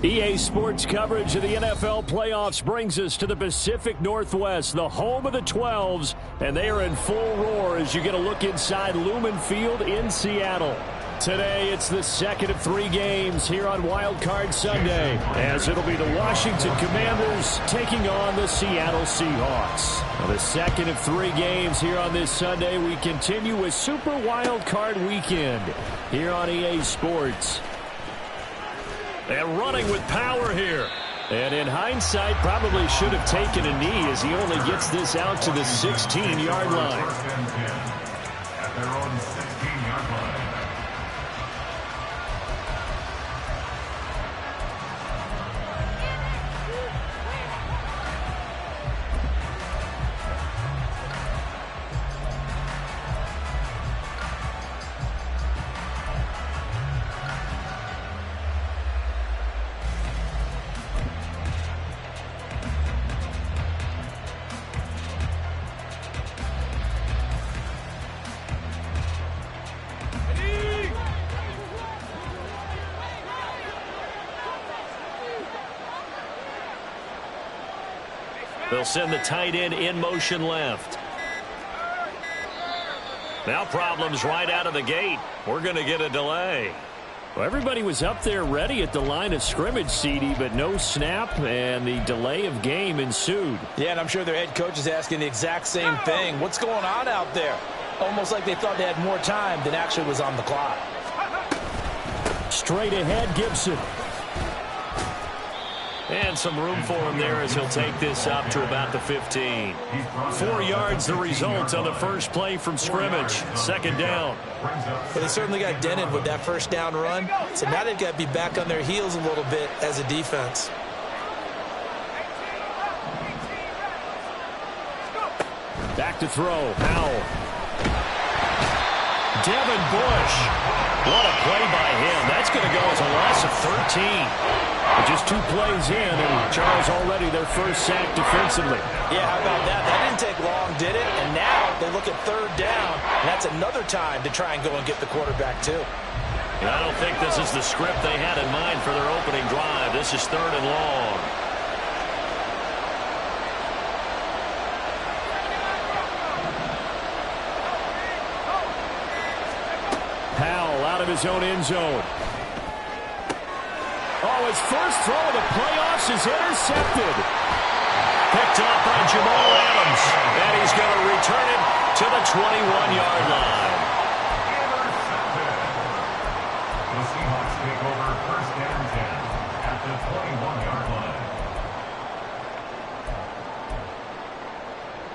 EA Sports coverage of the NFL playoffs brings us to the Pacific Northwest, the home of the 12s, and they are in full roar as you get a look inside Lumen Field in Seattle. Today, it's the second of 3 games here on Wild Card Sunday, as it'll be the Washington Commanders taking on the Seattle Seahawks. Now, the second of 3 games here on this Sunday, we continue with Super Wild Card Weekend here on EA Sports. And running with power here. And in hindsight, probably should have taken a knee as he only gets this out to the 16-yard line. At their own 16-yard line. They'll send the tight end in motion left. Now problems right out of the gate. We're going to get a delay. Well, everybody was up there ready at the line of scrimmage, CD, but no snap, and the delay of game ensued. Yeah, and I'm sure their head coach is asking the exact same thing. What's going on out there? Almost like they thought they had more time than actually was on the clock. Straight ahead, Gibson. And some room for him there as he'll take this up to about the 15. 4 yards the result on the first play from scrimmage. Second down. But they certainly got dented with that first down run. So now they've got to be back on their heels a little bit as a defense. Back to throw. Howell. Devin Bush. What a play by him. That's going to go as a loss of 13. But just 2 plays in, and Charles already their first sack defensively. Yeah, how about that? That didn't take long, did it? And now they look at third down, and that's another time to try and go and get the quarterback, too. And I don't think this is the script they had in mind for their opening drive. This is 3rd and long. Powell out of his own end zone. Oh, his first throw of the playoffs is intercepted. Picked up by Jamal Adams. And he's going to return it to the 21-yard line. The Seahawks take over 1st and 10 at the 21-yard line.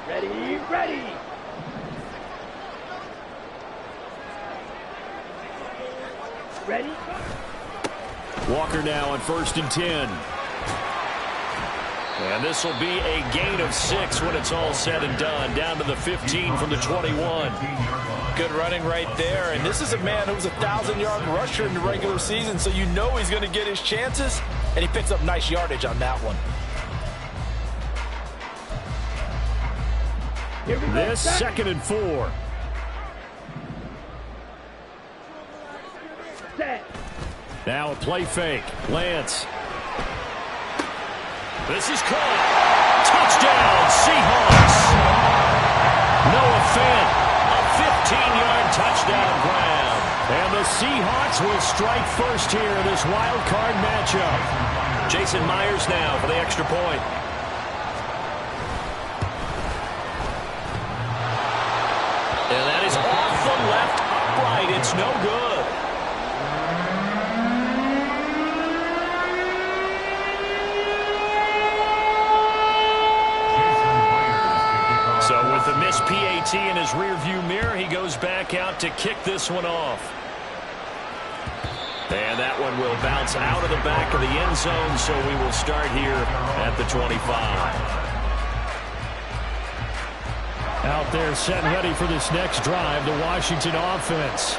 Ready. Ready. Walker now on 1st and 10. And this will be a gain of 6 when it's all said and done. Down to the 15 from the 21. Good running right there. And this is a man who was a 1,000-yard rusher in the regular season, so you know he's going to get his chances. And he picks up nice yardage on that one. This 2nd and 4. Now a play fake. Lance. This is caught. Touchdown, Seahawks. Noah Fant, a 15-yard touchdown grab. And the Seahawks will strike first here in this wild card matchup. Jason Myers now for the extra point. And that is off the left upright. It's no good. So with the missed PAT in his rearview mirror, he goes back out to kick this one off. And that one will bounce out of the back of the end zone, so we will start here at the 25. Out there set ready for this next drive, the Washington offense.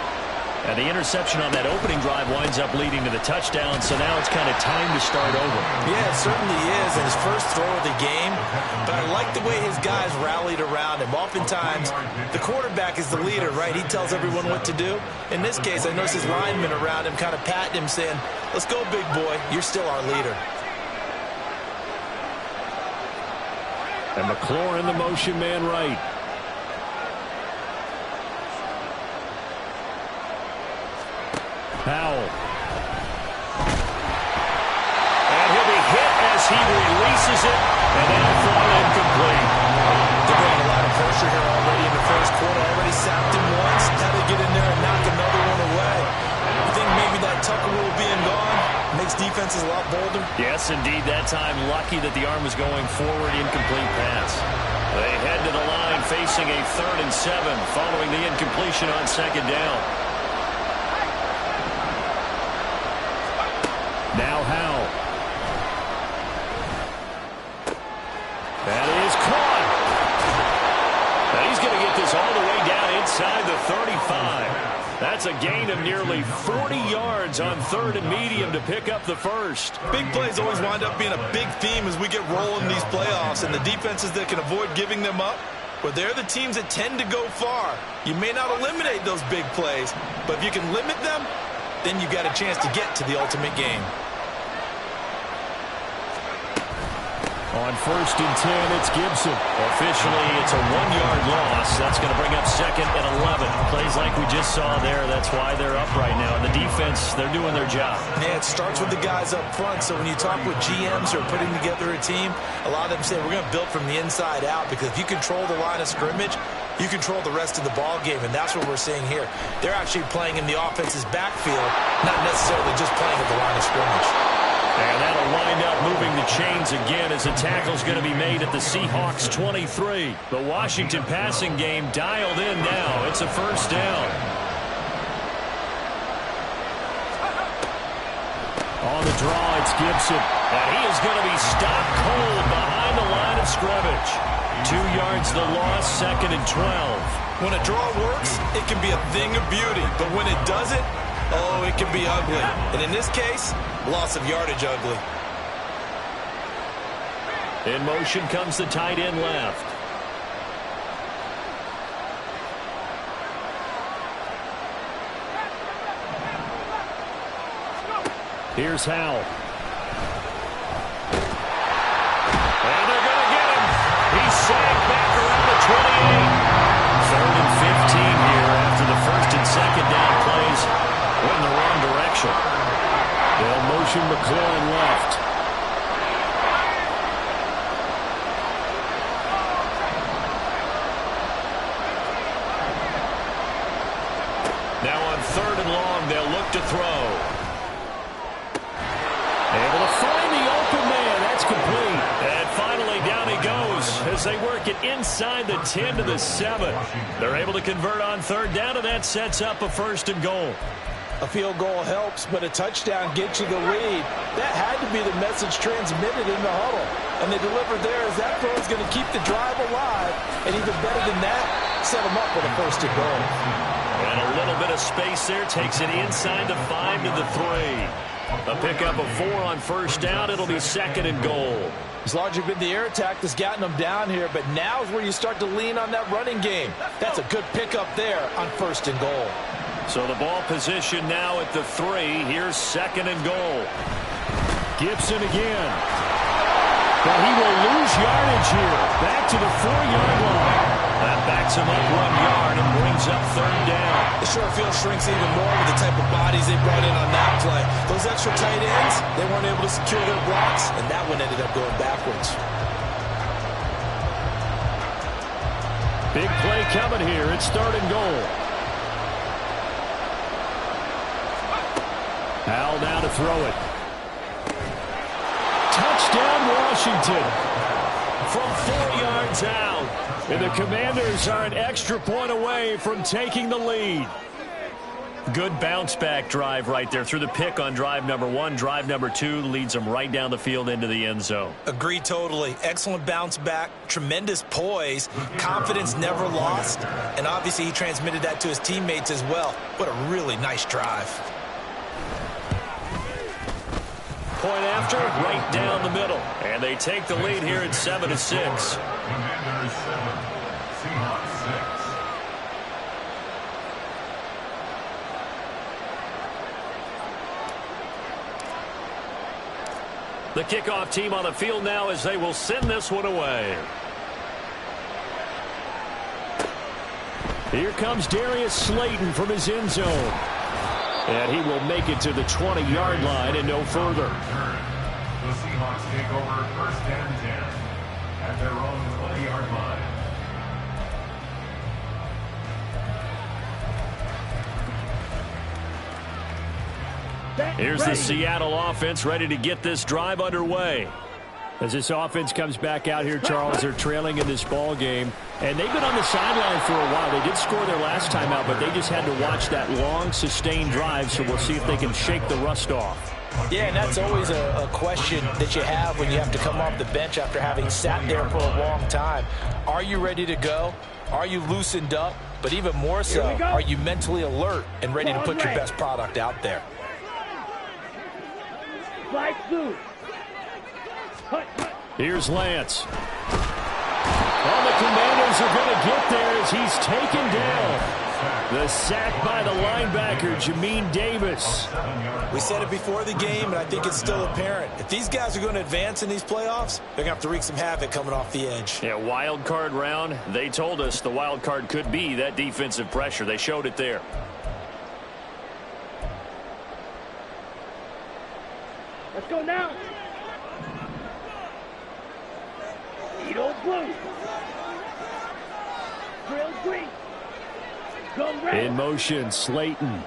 And the interception on that opening drive winds up leading to the touchdown, so now it's kind of time to start over. Yeah, it certainly is, and his first throw of the game. But I like the way his guys rallied around him. Oftentimes, the quarterback is the leader, right? He tells everyone what to do. In this case, I noticed his linemen around him kind of patting him, saying, "Let's go, big boy. You're still our leader." And McClure in the motion man right. Powell. And he'll be hit as he releases it, and that'll fall incomplete. They're bringing a lot of pressure here already in the first quarter. Already sacked him once. Now they get in there and knock another one away. I think maybe that Tucker rule being gone makes defenses a lot bolder. Yes, indeed. That time, lucky that the arm was going forward. Incomplete pass. They head to the line facing a 3rd and 7 following the incompletion on 2nd down. Now Howell. That is caught. Now he's going to get this all the way down inside the 35. That's a gain of nearly 40 yards on 3rd and medium to pick up the first. Big plays always wind up being a big theme as we get rolling these playoffs, and the defenses that can avoid giving them up, well, they're the teams that tend to go far. You may not eliminate those big plays, but if you can limit them, then you got a chance to get to the ultimate game. On 1st and 10, it's Gibson. Officially, it's a 1-yard loss. That's going to bring up 2nd and 11. Plays like we just saw there. That's why they're up right now. And the defense, they're doing their job. Yeah, it starts with the guys up front. So when you talk with GMs who are putting together a team, a lot of them say we're going to build from the inside out, because if you control the line of scrimmage, you control the rest of the ball game, and that's what we're seeing here. They're actually playing in the offense's backfield, not necessarily just playing at the line of scrimmage. And that'll wind up moving the chains again as a tackle's going to be made at the Seahawks 23. The Washington passing game dialed in now. It's a 1st down. On the draw, it's Gibson. And he is going to be stopped cold behind the line of scrimmage. 2 yards the loss, 2nd and 12. When a draw works, it can be a thing of beauty. But when it doesn't, oh, it can be ugly. And in this case, loss of yardage ugly. In motion comes the tight end left. Here's Howell. And they're going to get him. He's sagged back around the 28. 3rd and 15 here after the 1st and 2nd down plays went in the wrong direction. They'll motion McClellan left. Now on 3rd and long, they'll look to throw. Able to find the open man. That's complete. And finally down he goes as they work it inside the 10 to the 7. They're able to convert on 3rd down, and that sets up a 1st and goal. A field goal helps, but a touchdown gets you the lead. That had to be the message transmitted in the huddle. And they delivered there as that throw is going to keep the drive alive. And even better than that, set them up with a 1st and goal. And a little bit of space there takes it inside the 5 to the 3. A pickup of 4 on 1st down. It'll be 2nd and goal. It's largely been the air attack that's gotten them down here, but now is where you start to lean on that running game. That's a good pickup there on 1st and goal. So the ball position now at the 3. Here's 2nd and goal. Gibson again. But he will lose yardage here. Back to the 4-yard line. That backs him up 1 yard and brings up 3rd down. The short field shrinks even more with the type of bodies they brought in on that play. Those extra tight ends, they weren't able to secure their blocks, and that one ended up going backwards. Big play coming here. It's 3rd and goal. Howell now to throw it. Touchdown, Washington. From 4 yards out. And the Commanders are an extra point away from taking the lead. Good bounce-back drive right there. Through the pick on drive number 1. Drive number 2 leads them right down the field into the end zone. Agree totally. Excellent bounce back. Tremendous poise. Confidence never lost. And obviously he transmitted that to his teammates as well. What a really nice drive. Point after, right down the middle. And they take the lead here at 7-6. Commanders 7, Seahawks 6. The kickoff team on the field now as they will send this one away. Here comes Darius Slayton from his end zone. And he will make it to the 20-yard line and no further. The Seahawks take over 1st and 10 at their own 20-yard line. Here's the Seattle offense ready to get this drive underway. As this offense comes back out here, Charles, they're trailing in this ball game. And they've been on the sideline for a while. They did score their last time out, but they just had to watch that long, sustained drive, so we'll see if they can shake the rust off. Yeah, and that's always a question that you have when you have to come off the bench after having sat there for a long time. Are you ready to go? Are you loosened up? But even more so, are you mentally alert and ready to put your best product out there? Here's Lance. Well, the Commanders are going to get there as he's taken down. The sack by the linebacker, Jamin Davis. We said it before the game, and I think it's still apparent. If these guys are going to advance in these playoffs, they're going to have to wreak some havoc coming off the edge. Yeah, wild card round. They told us the wild card could be that defensive pressure. They showed it there. Let's go now. Edo blue. Drill green. Go red. In motion, Slayton.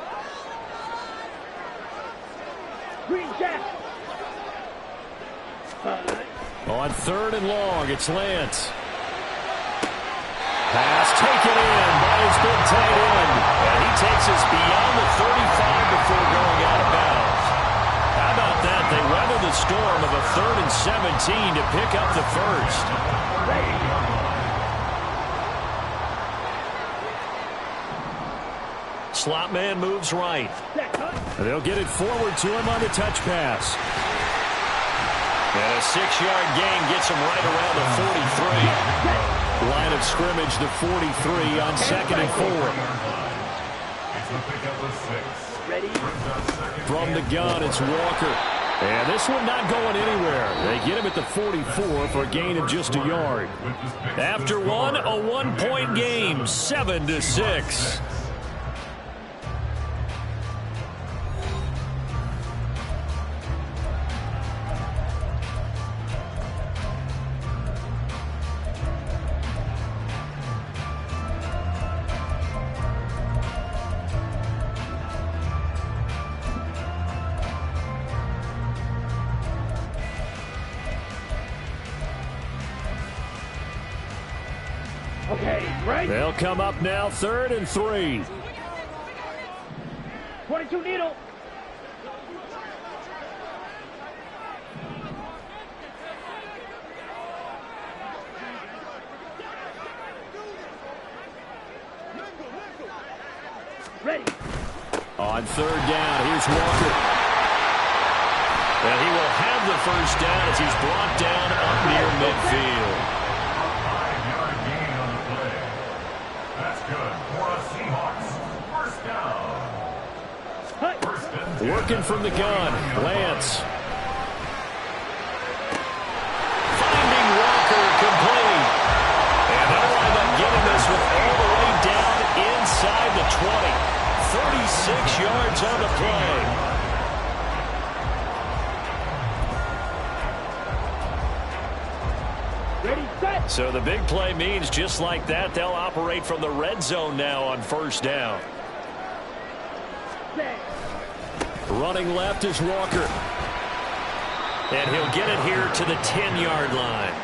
Green jack. On 3rd and long, it's Lance. Pass taken in by his big tight end. And he takes us beyond the 35 before going out of bounds. How about that? They weather the storm of a 3rd and 17 to pick up the first. Slot man moves right. They'll get it forward to him on the touch pass. And a 6-yard gain gets him right around the 43. Line of scrimmage, the 43 on 2nd and 4. Ready? From the gun, it's Walker. And this one not going anywhere. They get him at the 44 for a gain of just a yard. After one, a 1-point game, 7-6. Okay, right. They'll come up now, 3rd and 3. 22 needle. Ready. On 3rd down, here's Walker. And he will have the first down as he's brought down up near midfield. Working from the gun, Lance. Finding Walker complete. And they'll wind up getting this one all the way down inside the 20. 36 yards on the play. Ready, set. So the big play means just like that, they'll operate from the red zone now on 1st down. Set. Running left is Walker. And he'll get it here to the 10-yard line.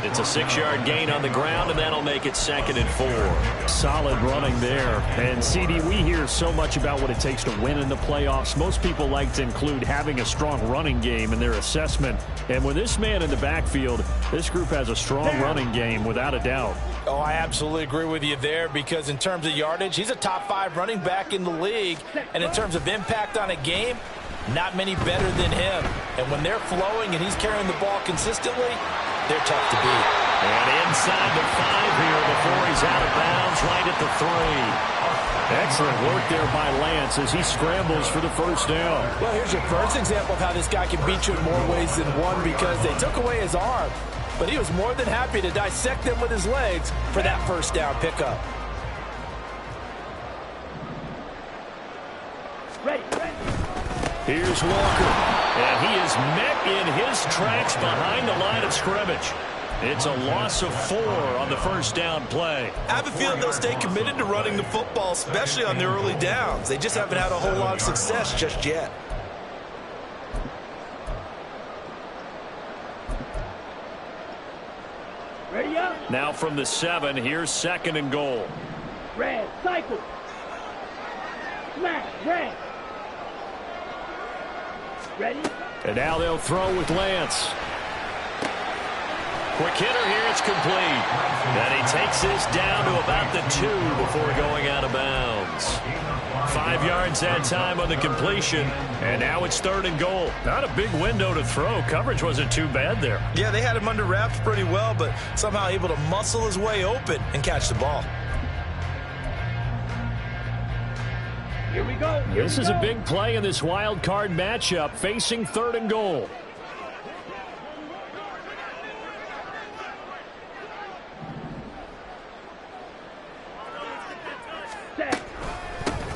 It's a 6-yard gain on the ground, and that'll make it 2nd and 4. Solid running there. And, CD, we hear so much about what it takes to win in the playoffs. Most people like to include having a strong running game in their assessment. And with this man in the backfield, this group has a strong running game without a doubt. Oh, I absolutely agree with you there, because in terms of yardage, he's a top 5 running back in the league. And in terms of impact on a game, not many better than him. And when they're flowing and he's carrying the ball consistently, they're tough to beat. And inside the 5 here before he's out of bounds, right at the 3. Excellent work there by Lance as he scrambles for the first down. Well, here's your first example of how this guy can beat you in more ways than one, because they took away his arm, but he was more than happy to dissect them with his legs for that first down pickup. Ready. Here's Walker, and he is met in his tracks behind the line of scrimmage. It's a loss of 4 on the first down play. I have a feeling they'll stay committed to running the football, especially on the early downs. They just haven't had a whole lot of success just yet. Ready up. Now from the 7, here's 2nd and goal. Red. Cycle. Smash. Red. Ready. And now they'll throw with Lance. Quick hitter here, it's complete. And he takes this down to about the 2 before going out of bounds. 5 yards that time on the completion, and now it's 3rd and goal. Not a big window to throw. Coverage wasn't too bad there. Yeah, they had him under wraps pretty well, but somehow able to muscle his way open and catch the ball. Here we go. This is a big play in this wild card matchup, facing 3rd and goal.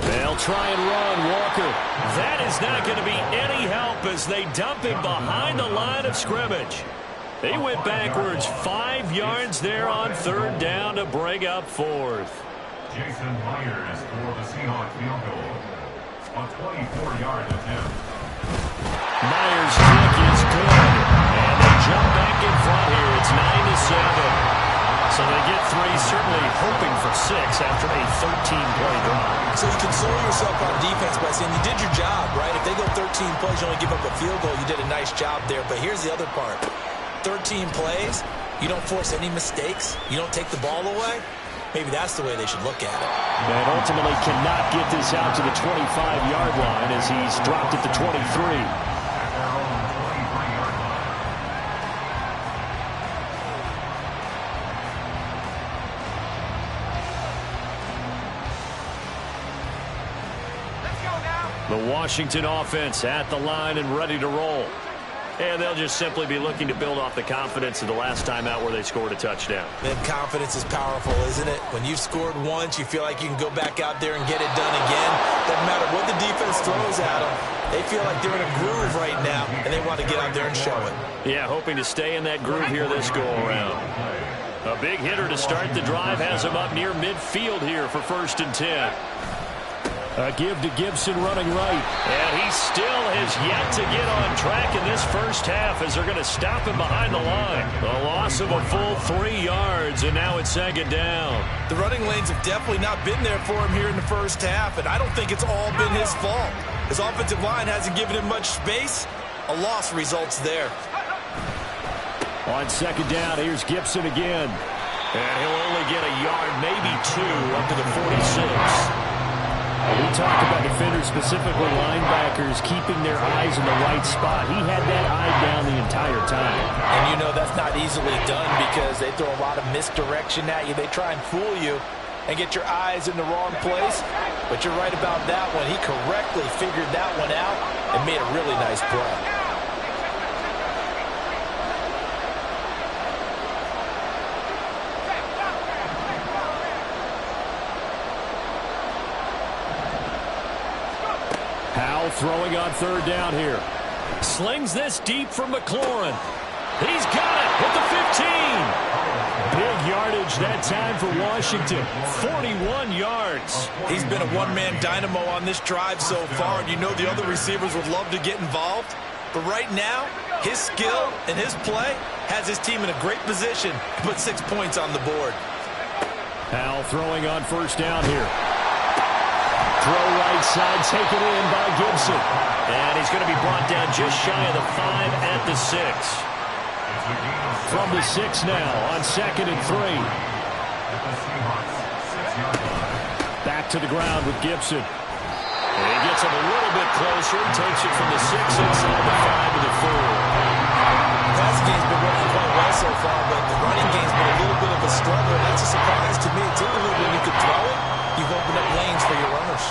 They'll try and run Walker. That is not going to be any help as they dump him behind the line of scrimmage. They went backwards 5 yards there on 3rd down to bring up 4th. Jason Myers for the Seahawks field goal. A 24-yard attempt. Myers' kick is good. And they jump back in front here. It's 9-7. So they get 3, certainly hoping for 6 after a 13-play drive. So you console yourself on defense by saying you did your job, right? If they go 13 plays, you only give up a field goal, you did a nice job there. But here's the other part. 13 plays, you don't force any mistakes, you don't take the ball away. Maybe that's the way they should look at it. And ultimately cannot get this out to the 25-yard line as he's dropped at the 23. The Washington offense at the line and ready to roll. And they'll just simply be looking to build off the confidence of the last time out where they scored a touchdown. And confidence is powerful, isn't it? When you've scored once, you feel like you can go back out there and get it done again. Doesn't matter what the defense throws at them. They feel like they're in a groove right now, and they want to get out there and show it. Yeah, hoping to stay in that groove here this go-around. A big hitter to start the drive has him up near midfield here for 1st and 10. A give to Gibson running right. And he still has yet to get on track in this first half as they're going to stop him behind the line. A loss of a full 3 yards, and now it's 2nd down. The running lanes have definitely not been there for him here in the first half, and I don't think it's all been his fault. His offensive line hasn't given him much space. A loss results there. On 2nd down, here's Gibson again. And he'll only get a yard, maybe 2, up to the 46. We talk about defenders, specifically linebackers, keeping their eyes in the right spot. He had that eye down the entire time. And you know that's not easily done because they throw a lot of misdirection at you. They try and fool you and get your eyes in the wrong place. But you're right about that one. He correctly figured that one out and made a really nice play. Powell throwing on 3rd down here. Slings this deep for McLaurin. He's got it at the 15. Big yardage that time for Washington. 41 yards. He's been a one-man dynamo on this drive so far, and you know the other receivers would love to get involved. But right now, His skill and his play has his team in a great position to put 6 points on the board. Howell throwing on first down here. Throw right side, taken in by Gibson. And he's going to be brought down just shy of the 5 at the 6. From the 6 now on 2nd and 3. Back to the ground with Gibson. And he gets him a little bit closer. Takes it from the 6 inside the 5 to the 4. The passing game's been working quite well so far, but the running game's been a little bit of a struggle. That's a surprise to me. Typically, when you can throw it, you've opened up lanes for your runners.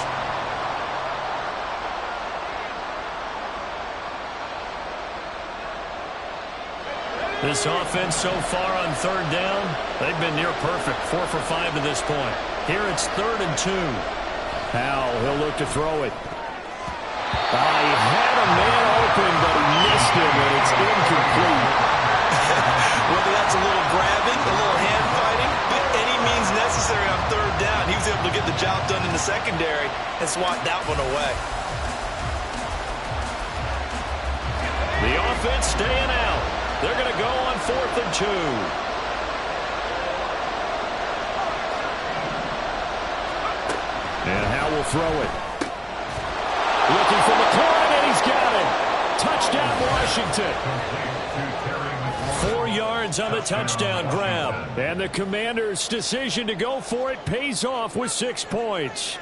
This offense so far on 3rd down, they've been near perfect. 4 for 5 to this point. Here it's 3rd and 2. Howell, he'll look to throw it. He had a man open, but he missed him, and it's incomplete. Whether that's a little grabbing, a little hand fighting, but any means necessary on 3rd down, he was able to get the job done in the secondary and swat that one away. The offense staying out. They're going to go on 4th and 2. And Howell will throw it. Looking for McLaurin, and he's got it. Touchdown, Washington. 4 yards on the touchdown grab. And the Commanders' decision to go for it pays off with 6 points.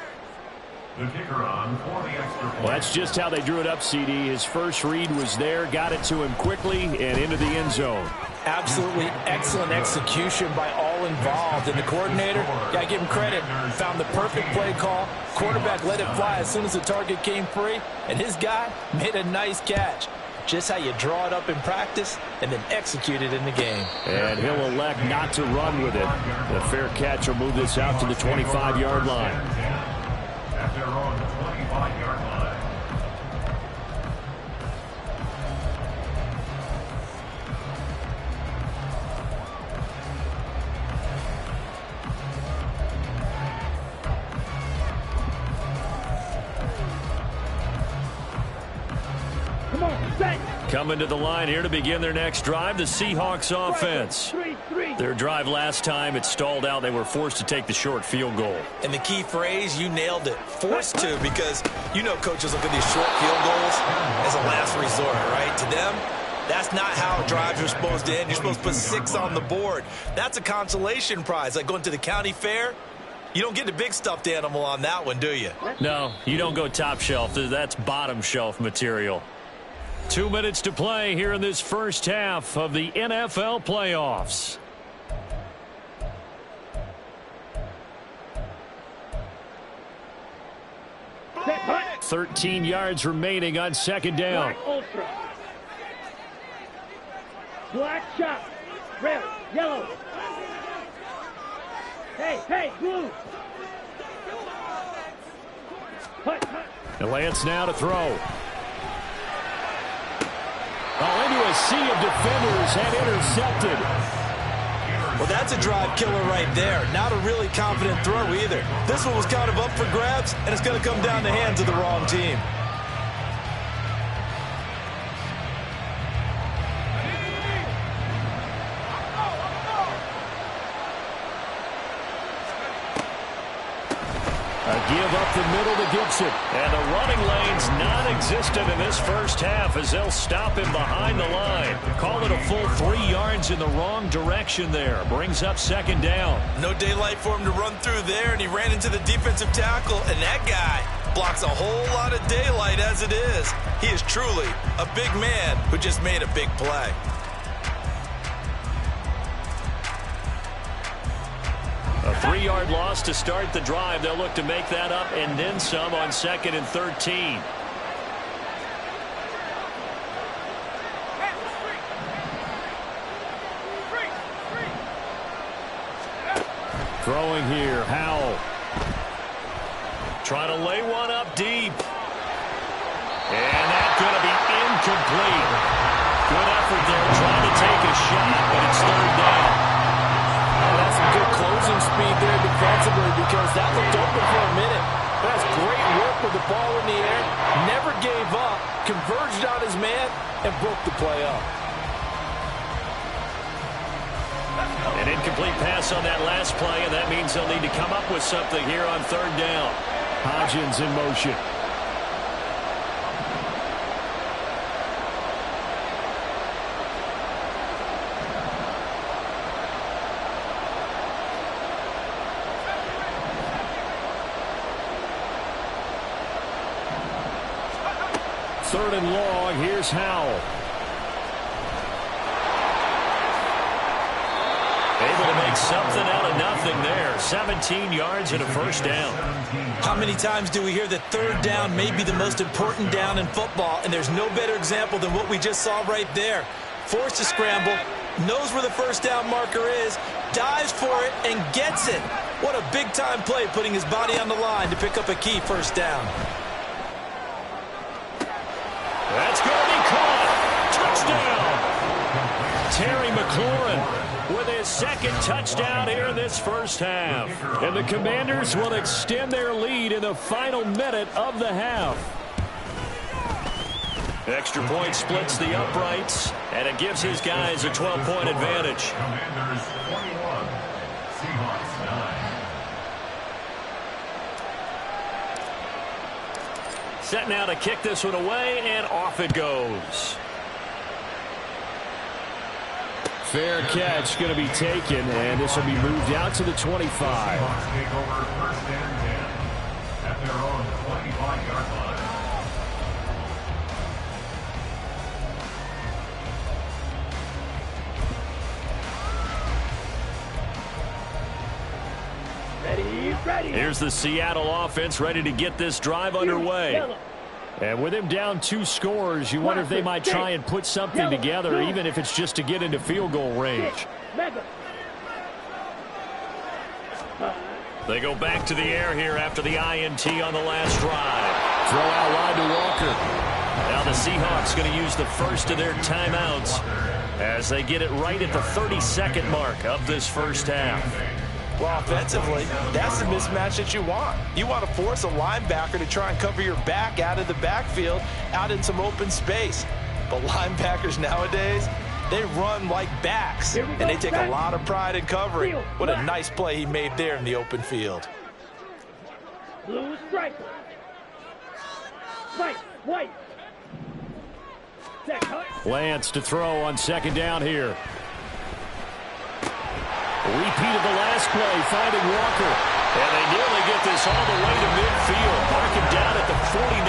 The kicker on for the extra point. Well, that's just how they drew it up, CD. His first read was there, got it to him quickly, and into the end zone. Absolutely excellent execution by all involved. And the coordinator, got to give him credit, found the perfect play call. Quarterback let it fly as soon as the target came free, and his guy made a nice catch. Just how you draw it up in practice and then execute it in the game. And he'll elect not to run with it. The fair catch will move this out to the 25-yard line. At their own 25-yard line. Come on, set. Coming to the line here to begin their next drive, the Seahawks offense. 3-3. Their drive last time, it stalled out. They were forced to take the short field goal. And the key phrase, you nailed it, forced to, because you know coaches look at these short field goals as a last resort, right? To them, that's not how drives are supposed to end. You're supposed to put 6 on the board. That's a consolation prize, like going to the county fair. You don't get the big stuffed animal on that one, do you? No, you don't go top shelf. That's bottom shelf material. 2 minutes to play here in this first half of the NFL playoffs. Set, hut. 13 yards remaining on 2nd down. Black ultra. Black shot. Red, yellow. Hey, blue. Hut, hut. And Lance now to throw. Into a sea of defenders and intercepted. Well, that's a drive killer right there. Not a really confident throw either. This one was kind of up for grabs, and it's going to come down the hands of the wrong team. A give up the middle to Gibson. And the running lane's non-existent in this first half as they'll stop him behind the line. Call it a full 3 yards in the wrong direction there. Brings up 2nd down. No daylight for him to run through there, and he ran into the defensive tackle, and that guy blocks a whole lot of daylight as it is. He is truly a big man who just made a big play. A 3-yard loss to start the drive. They'll look to make that up and then some on 2nd and 13. Throwing here, Howell. Trying to lay one up deep. And that's going to be incomplete. Good effort there trying to take a shot, but it's 3rd down. Oh, that's some good closing speed there defensively because that looked open for a minute. That's great work with the ball in the air. Never gave up, converged on his man, and broke the play up. An incomplete pass on that last play, and that means they'll need to come up with something here on third down. Hodgins in motion. Third and long, here's Howell. Able to make something out of nothing there. 17 yards and a first down. How many times do we hear that third down may be the most important down in football, and there's no better example than what we just saw right there. Forced to scramble, knows where the first down marker is, dives for it, and gets it. What a big-time play, putting his body on the line to pick up a key first down. That's going to be caught. Touchdown. Terry McLaurin with his second touchdown here in this first half. And the Commanders will extend their lead in the final minute of the half. Extra point splits the uprights, and it gives his guys a 12-point advantage. Commanders 21, Seahawks 9. Set now to kick this one away, and off it goes. Fair catch going to be taken, and this will be moved out to the 25. Seahawks take over first and 10 at their own 25-yard line. Ready. Here's the Seattle offense ready to get this drive underway. And with him down 2 scores, you wonder if they might try and put something together, even if it's just to get into field goal range. They go back to the air here after the INT on the last drive. Throw out wide to Walker. Now the Seahawks going to use the first of their timeouts as they get it right at the 32nd mark of this first half. Well, offensively, that's the mismatch that you want. You want to force a linebacker to try and cover your back out of the backfield, out in some open space. But linebackers nowadays, they run like backs, and they take a lot of pride in covering. What a nice play he made there in the open field. Blue stripe. White. Lance to throw on second down here. Repeat of the last play, finding Walker. And they nearly get this all the way to midfield. Mark it down at the 49.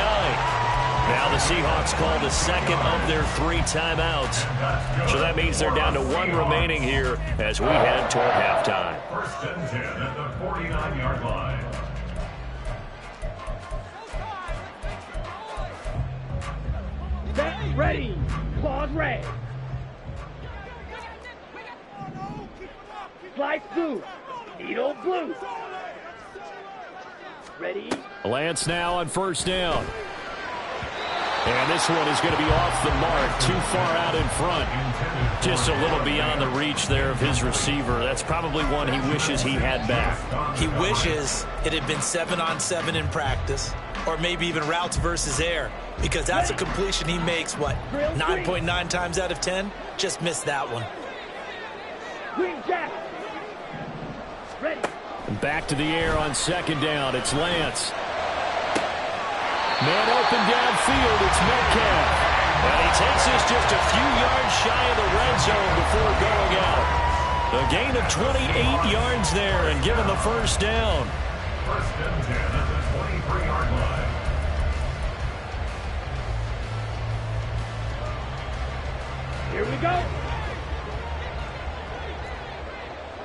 Now the Seahawks call the second of their 3 timeouts. So that means they're down to 1 remaining here as we head toward halftime. First and 10 at the 49-yard line. Set, ready. Claws red. Slice blue. Needle blue. Ready. Lance now on first down. And this one is going to be off the mark, too far out in front. Just a little beyond the reach there of his receiver. That's probably one he wishes he had back. He wishes it had been 7-on-7 in practice, or maybe even routes versus air, because that's a completion he makes, 9.9 times out of 10? Just missed that one. Green jack. Ready. Back to the air on second down. It's Lance. Man open downfield. It's Metcalf. And he takes this just a few yards shy of the red zone before going out. A gain of 28 yards there and given the first down. First and 10 at the 23-yard line. Here we go.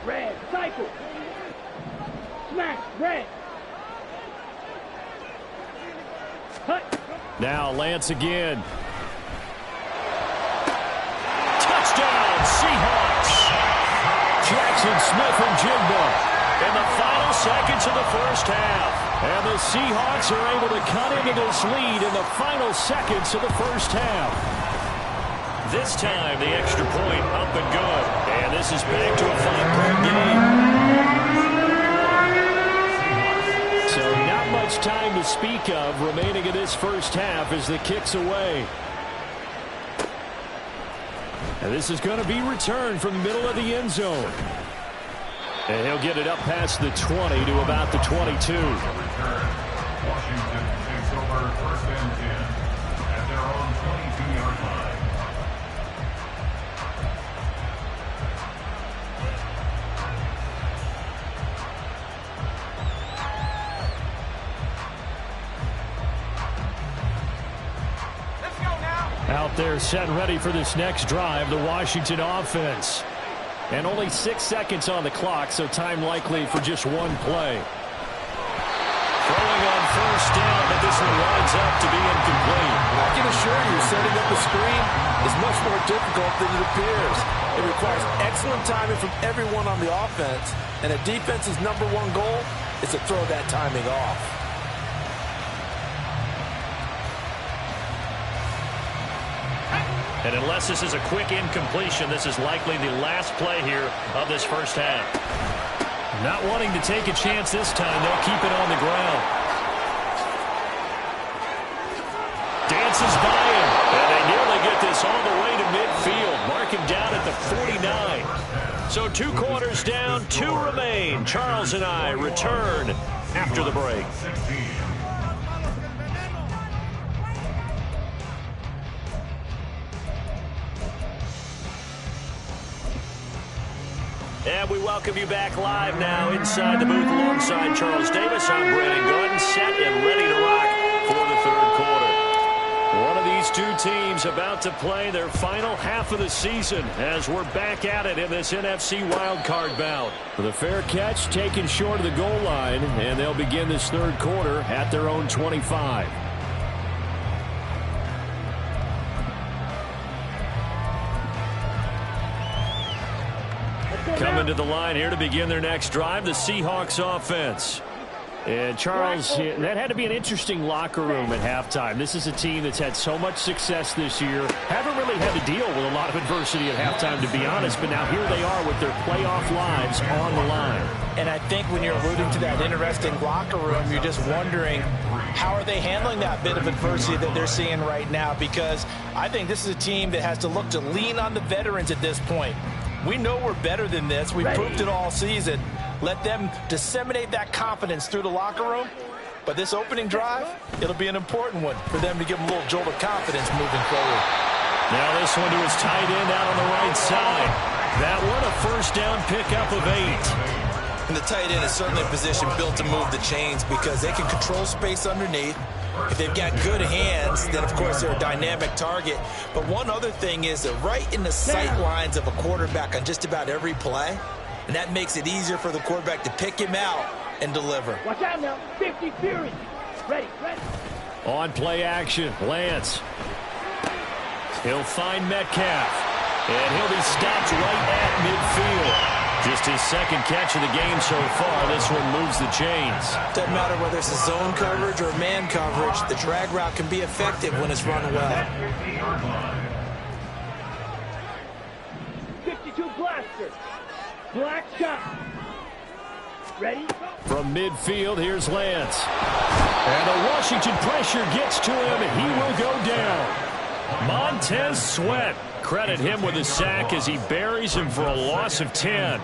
Red, cycle. Smash, red. Hut. Now Lance again. Touchdown, Seahawks. Jackson Smith and Jigba in the final seconds of the first half. And the Seahawks are able to cut into this lead in the final seconds of the first half. This time, the extra point up and good. And this is back to a 5-point game. So not much much time to speak of remaining in this first half as the kick's away. And this is going to be returned from the middle of the end zone. And he'll get it up past the 20 to about the 22. Washington takes over first and 10 at their own 22-yard line. Out there set and ready for this next drive, the Washington offense. And only 6 seconds on the clock, so time likely for just one play. Throwing on first down, but this one winds up to be incomplete. I can assure you, setting up a screen is much more difficult than it appears. It requires excellent timing from everyone on the offense, and a defense's #1 goal is to throw that timing off. And unless this is a quick incompletion, this is likely the last play here of this first half. Not wanting to take a chance this time, they'll keep it on the ground. Dances by him, and they nearly get this all the way to midfield. Mark him down at the 49. So 2 quarters down, 2 remain. Charles and I return after the break. And we welcome you back live now inside the booth alongside Charles Davis. I'm Brandon Gordon, set and ready to rock for the third quarter. One of these two teams about to play their final half of the season as we're back at it in this NFC wildcard bout. The fair catch taken short of the goal line, and they'll begin this third quarter at their own 25. Coming to the line here to begin their next drive, the Seahawks offense. And Charles, that had to be an interesting locker room at halftime. This is a team that's had so much success this year. Haven't really had to deal with a lot of adversity at halftime, to be honest. But now here they are with their playoff lives on the line. And I think when you're alluding to that interesting locker room, you're just wondering, how are they handling that bit of adversity that they're seeing right now? Because I think this is a team that has to look to lean on the veterans at this point. We know we're better than this. We've proved it all season. Let them disseminate that confidence through the locker room. But this opening drive, it'll be an important one for them to give them a little jolt of confidence moving forward. Now this one to his tight end out on the right side. That one a first down pickup of 8. And the tight end is certainly a position built to move the chains because they can control space underneath. If they've got good hands, then, of course, they're a dynamic target. But one other thing is they're right in the sight lines of a quarterback on just about every play. And that makes it easier for the quarterback to pick him out and deliver. Watch out now. 50 Fury. Ready. On play action, Lance. He'll find Metcalf. And he'll be stopped right at midfield. Just his second catch of the game so far. This one moves the chains. Doesn't matter whether it's a zone coverage or man coverage. The drag route can be effective when it's run well. 52 blaster. Black shot. Ready? From midfield, here's Lance. And the Washington pressure gets to him, and he will go down. Montez Sweat. Credit him with a sack as he buries him for a loss of 10.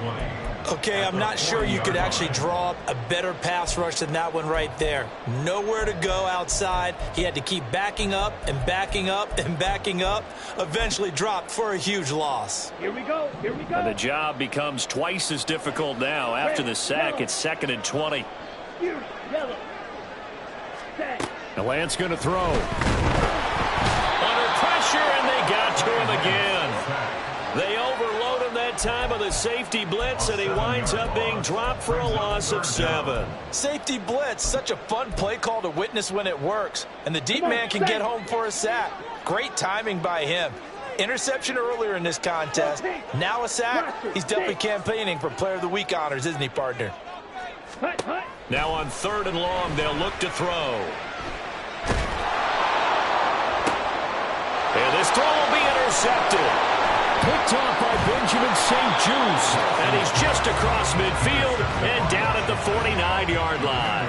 Okay, I'm not sure you could actually draw up a better pass rush than that one right there. Nowhere to go outside. He had to keep backing up and backing up and backing up. Eventually dropped for a huge loss. Here we go. And the job becomes twice as difficult now. After the sack, it's 2nd and 20. Fury. Yellow. Set. And Lance going to throw. Under pressure, and they got to him again. They overload him that time with a safety blitz, and he winds up being dropped for a loss of 7. Safety blitz, such a fun play call to witness when it works. And the deep man can get home for a sack. Great timing by him. Interception earlier in this contest. Now a sack. He's definitely campaigning for Player of the Week honors, isn't he, partner? Now on 3rd and long, they'll look to throw. And this throw will be intercepted. Picked off by Benjamin St-Juste. And he's just across midfield and down at the 49-yard line.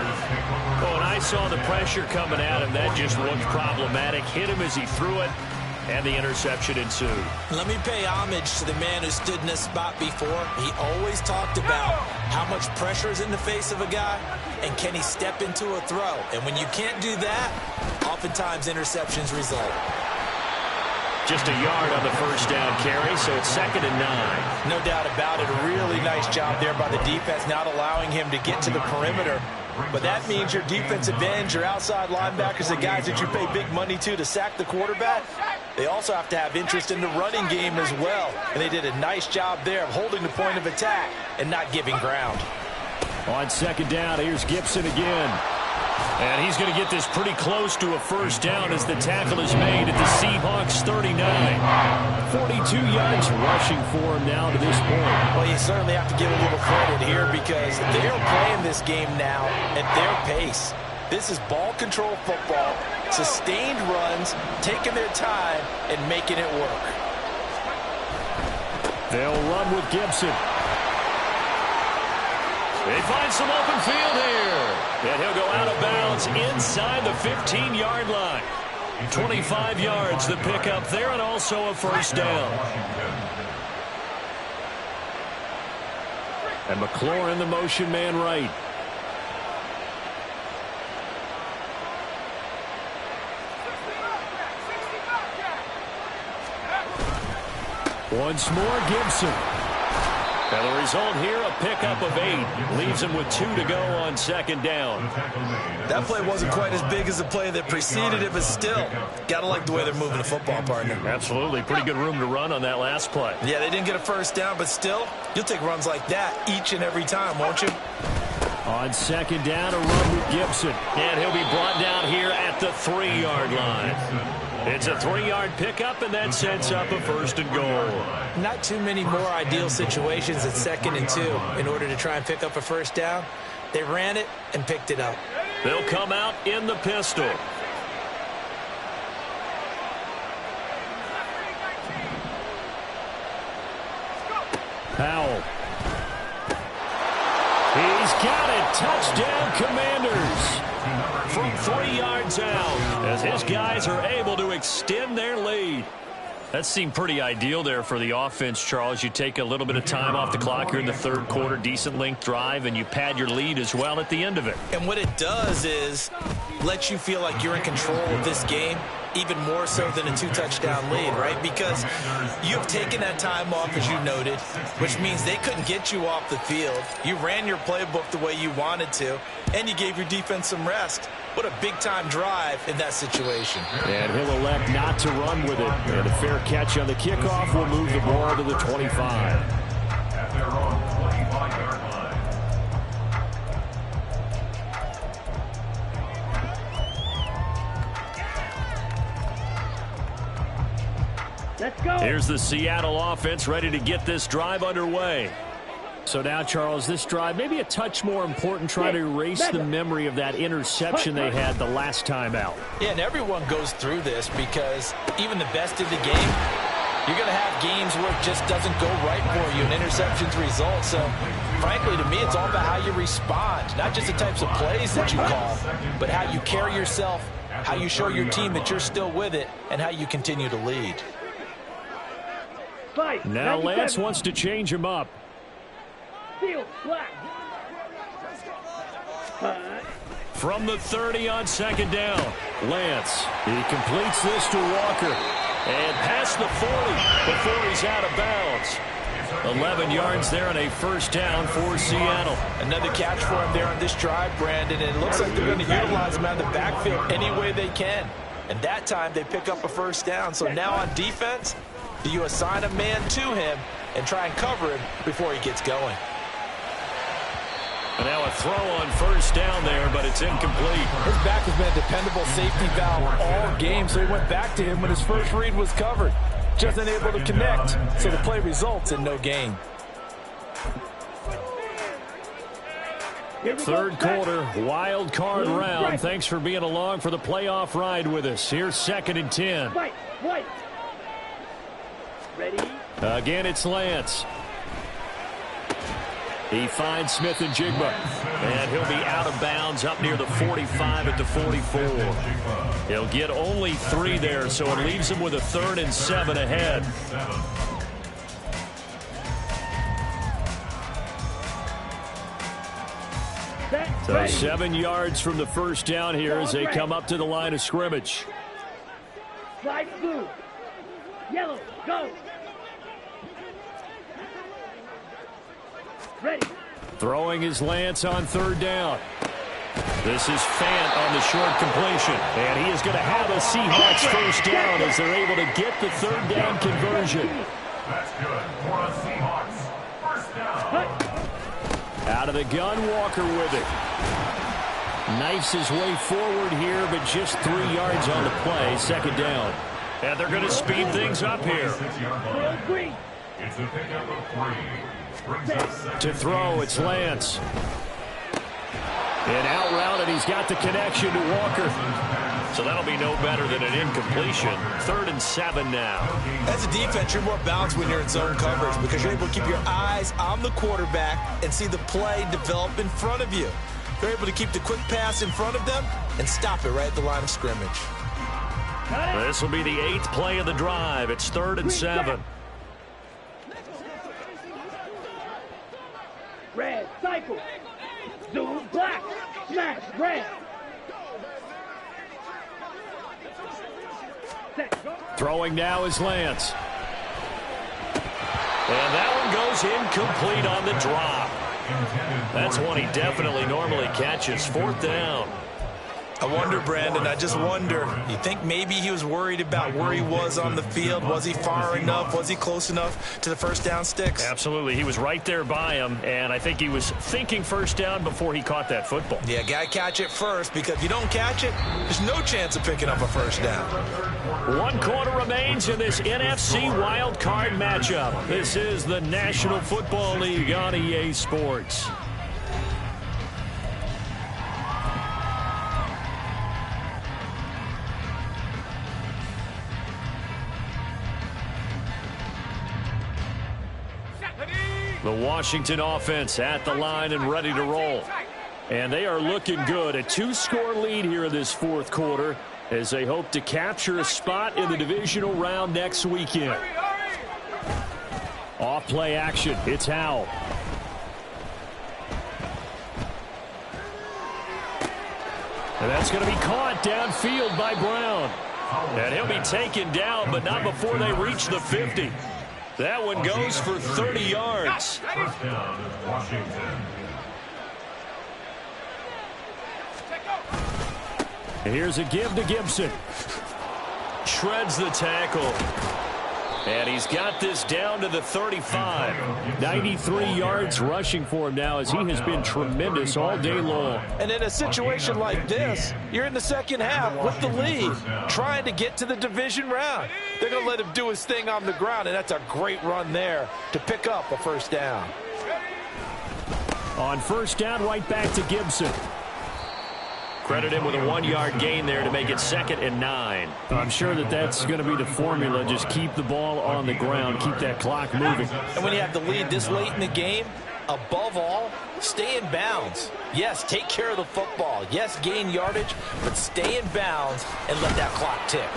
Oh, and I I saw the pressure coming at him. That just looked problematic. Hit him as he threw it, and the interception ensued. Let me pay homage to the man who stood in this spot before. He always talked about how much pressure is in the face of a guy, and can he step into a throw. And when you can't do that, oftentimes interceptions result. Just a yard on the first down carry, so it's 2nd and 9. No doubt about it. A really nice job there by the defense, not allowing him to get to the perimeter. But that means your defensive ends, your outside linebackers, the guys that you pay big money to sack the quarterback, they also have to have interest in the running game as well. And they did a nice job there of holding the point of attack and not giving ground. On 2nd down, here's Gibson again. And he's going to get this pretty close to a first down as the tackle is made at the Seahawks 39. 42 yards rushing for him now to this point. Well, you certainly have to give a little credit here because they're playing this game now at their pace. This is ball control football, sustained runs, taking their time, and making it work. They'll run with Gibson. They find some open field here. And he'll go out of bounds inside the 15-yard line. 25 yards the pickup there, and also a first down. And McLaurin, the motion man right. Once more, Gibson. And the result here, a pickup of 8. Leaves him with 2 to go on 2nd down. That play wasn't quite as big as the play that preceded it, but still, got to like the way they're moving the football, partner. Absolutely. Pretty good room to run on that last play. Yeah, they didn't get a first down, but still, you'll take runs like that each and every time, won't you? On 2nd down, a run with Gibson. And he'll be brought down here at the 3-yard line. It's a 3-yard pickup, and that sets up a 1st and goal. Not too many more ideal situations at 2nd and 2 in order to try and pick up a first down. They ran it and picked it up. They'll come out in the pistol. Powell. He's got it. Touchdown, Commanders. From 3 yards out, as his guys are able to extend their lead. That seemed pretty ideal there for the offense, Charles. You take a little bit of time off the clock here in the 3rd quarter, decent length drive, and you pad your lead as well at the end of it. And what it does is let you feel like you're in control of this game, even more so than a 2-touchdown lead, right? Because you have taken that time off, as you noted, which means they couldn't get you off the field. You ran your playbook the way you wanted to, and you gave your defense some rest. What a big-time drive in that situation. And he'll elect not to run with it. And a fair catch on the kickoff will move the ball to the 25. At their own 25-yard line. Let's go. Here's the Seattle offense ready to get this drive underway. So now, Charles, this drive, maybe a touch more important, try to erase the memory of that interception they had the last time out. Yeah, and everyone goes through this because even the best in the game, you're going to have games where it just doesn't go right for you and interceptions result. So, frankly, to me, it's all about how you respond, not just the types of plays that you call, but how you carry yourself, how you show your team that you're still with it, and how you continue to lead. Now Lance wants to change him up. From the 30 on 2nd down, Lance. He completes this to Walker. And past the 40 before he's out of bounds. 11 yards there and a first down for Seattle. Another catch for him there on this drive, Brandon. And it looks like they're going to utilize him out of the backfield any way they can. And that time they pick up a first down. So now on defense, do you assign a man to him and try and cover him before he gets going? And now a throw on first down there, but it's incomplete. His back has been a dependable safety valve all game, so he went back to him when his first read was covered. Just unable to connect, so the play results in no gain. 3rd quarter, wild card round. Thanks for being along for the playoff ride with us. Here's 2nd and 10. Ready? Again, it's Lance. He finds Smith and Jigba. And he'll be out of bounds up near the 45 at the 44. He'll get only 3 there, so it leaves him with a 3rd and 7 ahead. So 7 yards from the first down here as they come up to the line of scrimmage. Slide blue. Yellow. Go. Ready. Throwing his Lance on 3rd down. This is Fant on the short completion. And he is going to have a Seahawks first down as they're able to get the 3rd down conversion. That's good for a Seahawks first down. Out of the gun, Walker with it. Knifes his way forward here, but just 3 yards on the play. 2nd down. And they're going to speed things up here. It's a pickup of 3. To throw, it's Lance. And out route, and he's got the connection to Walker. So that'll be no better than an incompletion. 3rd and 7 now. As a defense, you're more balanced when you're in zone coverage because you're able to keep your eyes on the quarterback and see the play develop in front of you. They're able to keep the quick pass in front of them and stop it right at the line of scrimmage. This will be the 8th play of the drive. It's 3rd and 7. Red. Cycle. Zoom. Black. Smash. Red. Throwing now is Lance. And that one goes incomplete on the drop. That's one he definitely normally catches. 4th down. I wonder, Brandon, I just wonder, you think maybe he was worried about where he was on the field? Was he far enough? Was he close enough to the first down sticks? Absolutely. He was right there by him, and I think he was thinking first down before he caught that football. Yeah, got to catch it first, because if you don't catch it, there's no chance of picking up a first down. 1 quarter remains in this NFC wild card matchup. This is the National Football League on EA Sports. The Washington offense at the line and ready to roll. And they are looking good. A 2-score lead here in this 4th quarter as they hope to capture a spot in the divisional round next weekend. Off play action. It's Howell. And that's going to be caught downfield by Brown. And he'll be taken down, but not before they reach the 50. That one goes for 30 yards. First down, Washington. Here's a give to Gibson. Shreds the tackle. And he's got this down to the 35. 93 yards rushing for him now as he has been tremendous all day long. And in a situation like this, you're in the second half with the lead, trying to get to the division round. They're going to let him do his thing on the ground, and that's a great run there to pick up a first down. On first down, right back to Gibson. Credit him with a 1-yard gain there to make it 2nd and 9. I'm sure that that's going to be the formula. Just keep the ball on the ground. Keep that clock moving. And when you have the lead this late in the game, above all, stay in bounds. Yes, take care of the football. Yes, gain yardage, but stay in bounds and let that clock tick.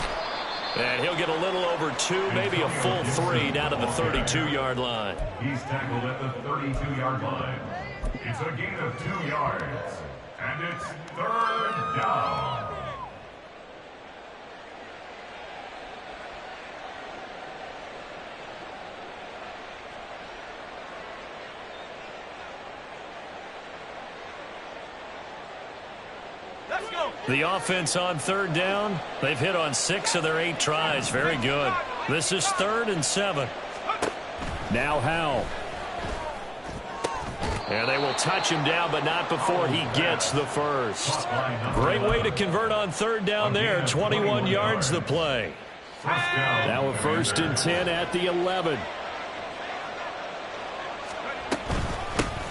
And he'll get a little over 2, maybe a full 3 down to the 32-yard line. He's tackled at the 32-yard line. It's a gain of 2 yards. And it's 3rd down. Let's go. The offense on 3rd down, they've hit on 6 of their 8 tries. Very good. This is 3rd and 7. Now Howell. And they will touch him down, but not before he gets the first. Great way to convert on 3rd down there. 21 yards the play. Now a 1st and 10 at the 11.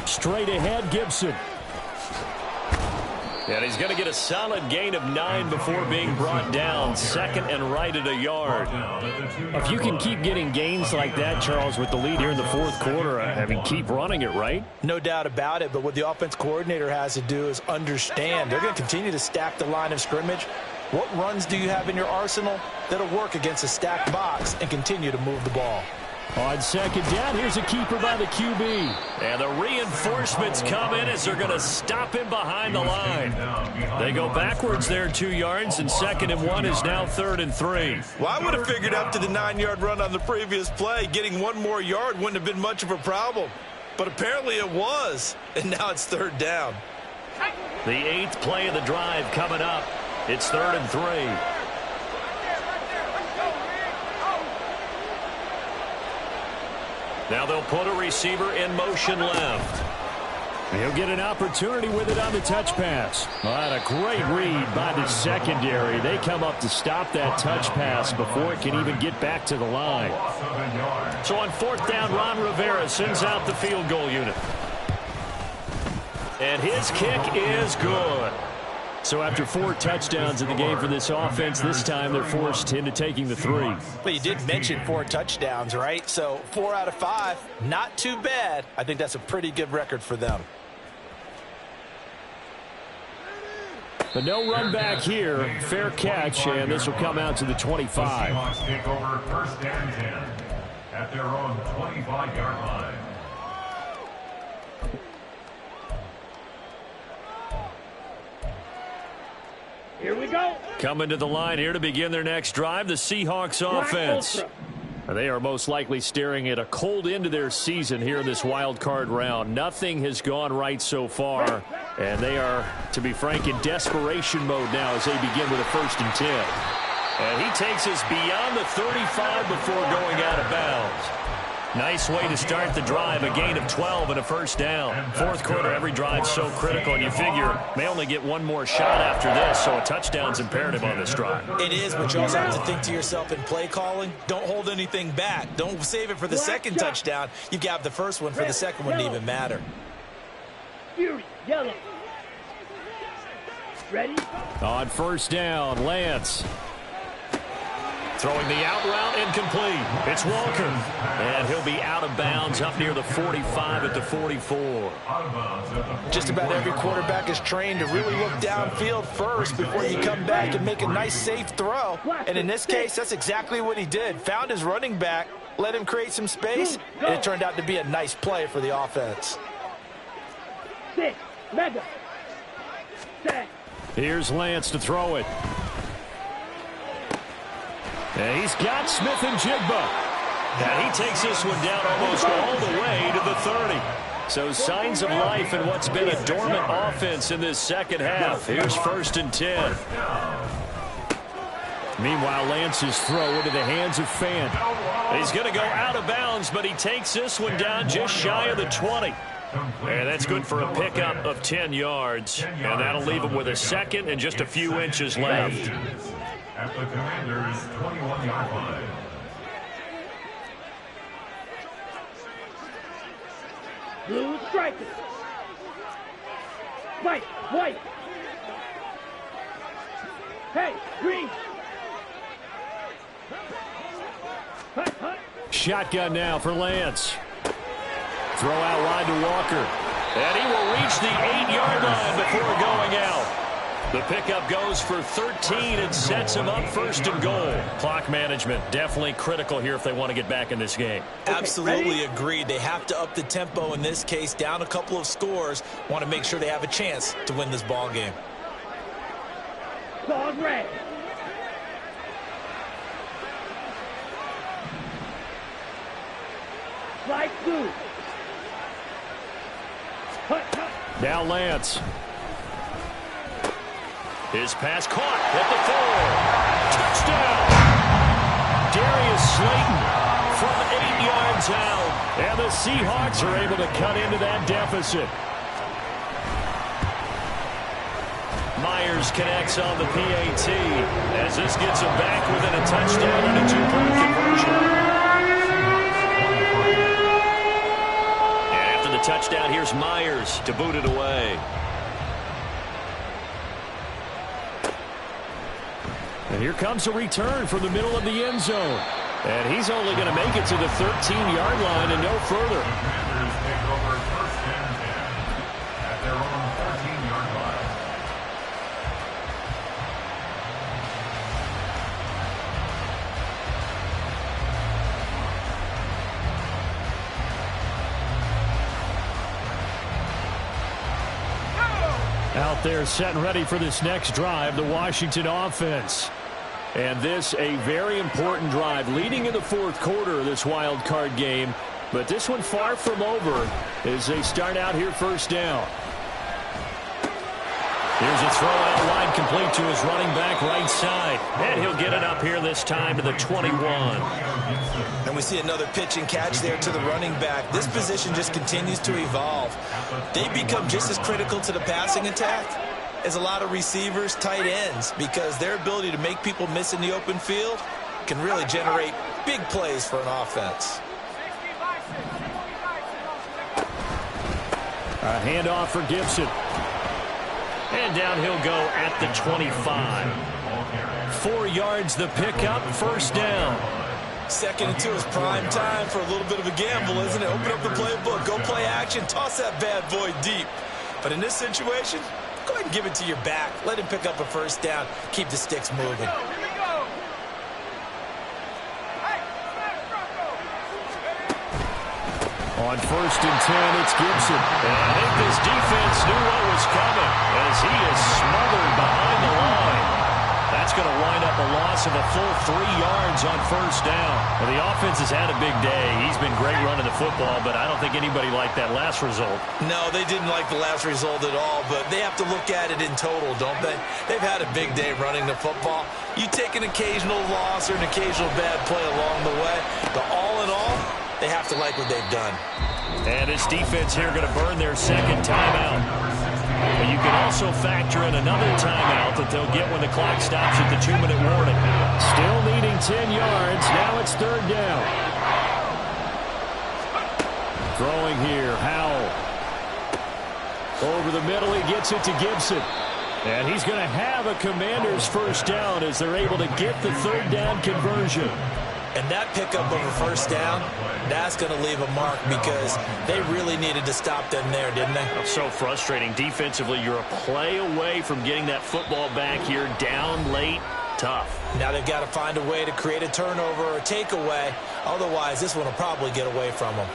Straight ahead, Gibson. And he's going to get a solid gain of 9 before being brought down. Second and right at a yard. If you can keep getting gains like that, Charles, with the lead here in the fourth quarter, I mean, keep running it, right? No doubt about it, but what the offense coordinator has to do is understand they're going to continue to stack the line of scrimmage. What runs do you have in your arsenal that'll work against a stacked box and continue to move the ball? On second down, here's a keeper by the QB. And the reinforcements come in as they're going to stop him behind the line. They go backwards there 2 yards, and 2nd and 1 is now 3rd and 3. Well, I would have figured after the 9-yard run on the previous play, getting 1 more yard wouldn't have been much of a problem. But apparently it was, and now it's 3rd down. The 8th play of the drive coming up. It's 3rd and 3. Now they'll put a receiver in motion left. He'll get an opportunity with it on the touch pass. Well, a great read by the secondary. They come up to stop that touch pass before it can even get back to the line. So on 4th down, Ron Rivera sends out the field goal unit. And his kick is good. So after 4 touchdowns in the game for this offense, this time they're forced into taking the 3. But you did mention 4 touchdowns, right? So 4 out of 5, not too bad. I think that's a pretty good record for them. But no run back here. Fair catch, and this will come out to the 25. The Seahawks take over 1st and 10 at their own 25-yard line. Here we go. Coming to the line here to begin their next drive, the Seahawks offense. They are most likely staring at a cold end to their season here in this wild card round. Nothing has gone right so far, and they are, to be frank, in desperation mode now as they begin with a 1st and 10. And he takes us beyond the 35 before going out of bounds. Nice way to start the drive, a gain of 12 and a 1st down. Fourth quarter, every drive so critical, and you figure may only get 1 more shot after this, so a touchdown's imperative on this drive. It is, but you also have to think to yourself in play calling, don't hold anything back. Don't save it for the 2nd touchdown. You got the 1st one for the 2nd one to even matter. Fury, yellow. Ready? On 1st down, Lance. Throwing the out route incomplete. It's Walker. And he'll be out of bounds up near the 45 at the 44. Just about every quarterback is trained to really look downfield first before you come back and make a nice safe throw. And in this case, that's exactly what he did. Found his running back, let him create some space, and it turned out to be a nice play for the offense. 6, mega. 7. Here's Lance to throw it. And he's got Smith and Jigba. And he takes this one down almost all the way to the 30. So signs of life in what's been a dormant offense in this second half. Here's 1st and 10. Meanwhile, Lance's throw into the hands of Fant. He's going to go out of bounds, but he takes this one down just shy of the 20. And that's good for a pickup of 10 yards. And that'll leave him with a 2nd and just a few inches left. At the Commanders' 21-yard line. Blue striker. White, white. Hey, green. Hut, hut. Shotgun now for Lance. Throw out wide to Walker. And he will reach the 8-yard line before going out. The pickup goes for 13 and sets him up 1st and goal. Clock management definitely critical here if they want to get back in this game. Absolutely agreed. They have to up the tempo in this case, down a couple of scores. Want to make sure they have a chance to win this ball game. Dog red. Slide blue. Hut, hut. Now Lance. His pass caught at the 4. Touchdown! Darius Slayton from 8 yards out. And the Seahawks are able to cut into that deficit. Myers connects on the PAT as this gets him back within a touchdown and a 2-point conversion. And after the touchdown, here's Myers to boot it away. And here comes a return from the middle of the end zone. And he's only going to make it to the 13-yard line and no further. Commanders take over first and 10 at their own 13-yard line. Out there set and ready for this next drive, the Washington offense. And this a very important drive leading in the fourth quarter of this wild card game. But this one far from over as they start out here first down. Here's a throw out wide complete to his running back right side. And he'll get it up here this time to the 21. And we see another pitch and catch there to the running back. This position just continues to evolve. They become just as critical to the passing attack as a lot of receivers, tight ends, because their ability to make people miss in the open field can really generate big plays for an offense. A handoff for Gibson. And down he'll go at the 25. 4 yards the pickup, first down. 2nd and 2 is prime time for a little bit of a gamble, isn't it? Open up the playbook, go play action, toss that bad boy deep. But in this situation, go ahead and give it to your back. Let him pick up a first down. Keep the sticks moving. On first and 10, it's Gibson. And I think this defense knew what was coming as he is smothered behind the line. That's going to wind up a loss of a full 3 yards on first down. Well, the offense has had a big day. He's been great running the football, but I don't think anybody liked that last result. No, they didn't like the last result at all, but they have to look at it in total, don't they? They've had a big day running the football. You take an occasional loss or an occasional bad play along the way, but all in all, they have to like what they've done. And this defense here going to burn their second timeout. But you can also factor in another timeout that they'll get when the clock stops at the 2-minute warning. Still needing 10 yards. Now it's third down. Throwing here, Howell. Over the middle, he gets it to Gibson. And he's going to have a Commanders first down as they're able to get the third down conversion. And that pickup of a first down, that's going to leave a mark because they really needed to stop them there, didn't they? So frustrating. Defensively, you're a play away from getting that football back here down late. Tough. Now they've got to find a way to create a turnover or a takeaway. Otherwise, this one will probably get away from them.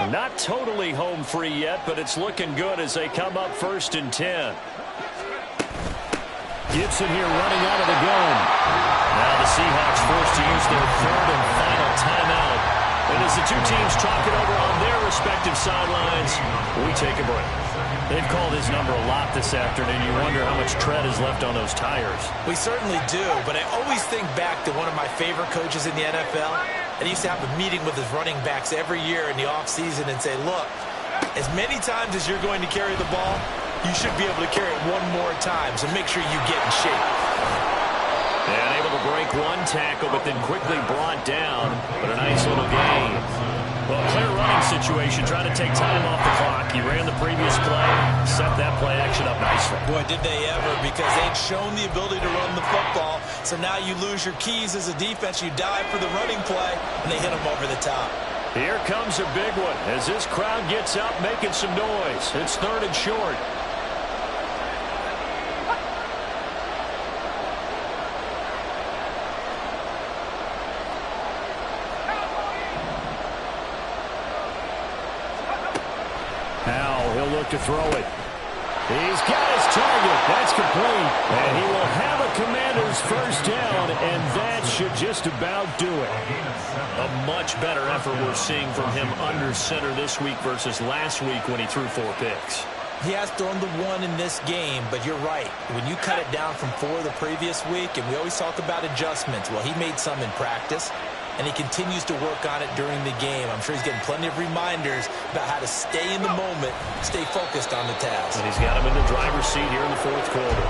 Not totally home free yet, but it's looking good as they come up first and 10. Gibson here running out of the gun. Now the Seahawks forced to use their third and final timeout. And as the two teams talk it over on their respective sidelines, we take a break. They've called his number a lot this afternoon. You wonder how much tread is left on those tires. We certainly do, but I always think back to one of my favorite coaches in the NFL. And he used to have a meeting with his running backs every year in the offseason and say, look, as many times as you're going to carry the ball, you should be able to carry it one more time, so make sure you get in shape. And able to break one tackle, but then quickly brought down. But a nice little gain. Well, clear running situation, trying to take time off the clock. He ran the previous play, set that play action up nicely. Boy, did they ever, because they'd shown the ability to run the football. So now you lose your keys as a defense. You dive for the running play, and they hit them over the top. Here comes a big one as this crowd gets up making some noise. It's third and short. Now he'll look to throw it. He's got his target. That's complete. And he will have a Commanders first down, and that should just about do it. A much better effort we're seeing from him under center this week versus last week when he threw 4 picks. He has thrown the 1 in this game, but you're right. When you cut it down from 4 the previous week, and we always talk about adjustments, well, he made some in practice, and he continues to work on it during the game. I'm sure he's getting plenty of reminders about how to stay in the moment, stay focused on the task. And he's got him in the driver's seat here in the fourth quarter.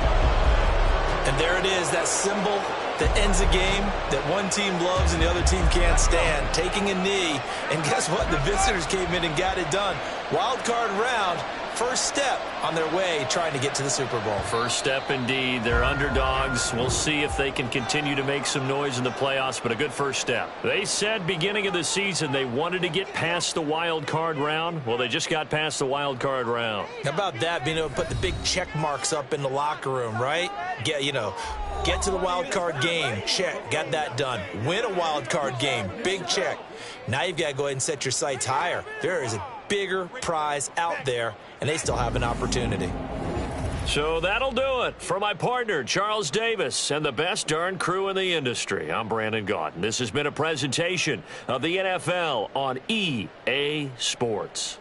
And there it is, that symbol that ends a game that one team loves and the other team can't stand. Taking a knee, and guess what? The visitors came in and got it done. Wild card round, first step on their way trying to get to the Super Bowl. First step indeed. They're underdogs. We'll see if they can continue to make some noise in the playoffs, but a good first step. They said beginning of the season they wanted to get past the wild card round. Well, they just got past the wild card round. How about that, being able to put the big check marks up in the locker room, right? Get to the wild card game, check, got that done. Win a wild card game, big check. Now you've got to go ahead and set your sights higher. There is a bigger prize out there, and they still have an opportunity. So that'll do it. For my partner, Charles Davis, and the best darn crew in the industry, I'm Brandon Gaudin. This has been a presentation of the NFL on EA Sports.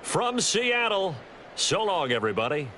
From Seattle, so long, everybody.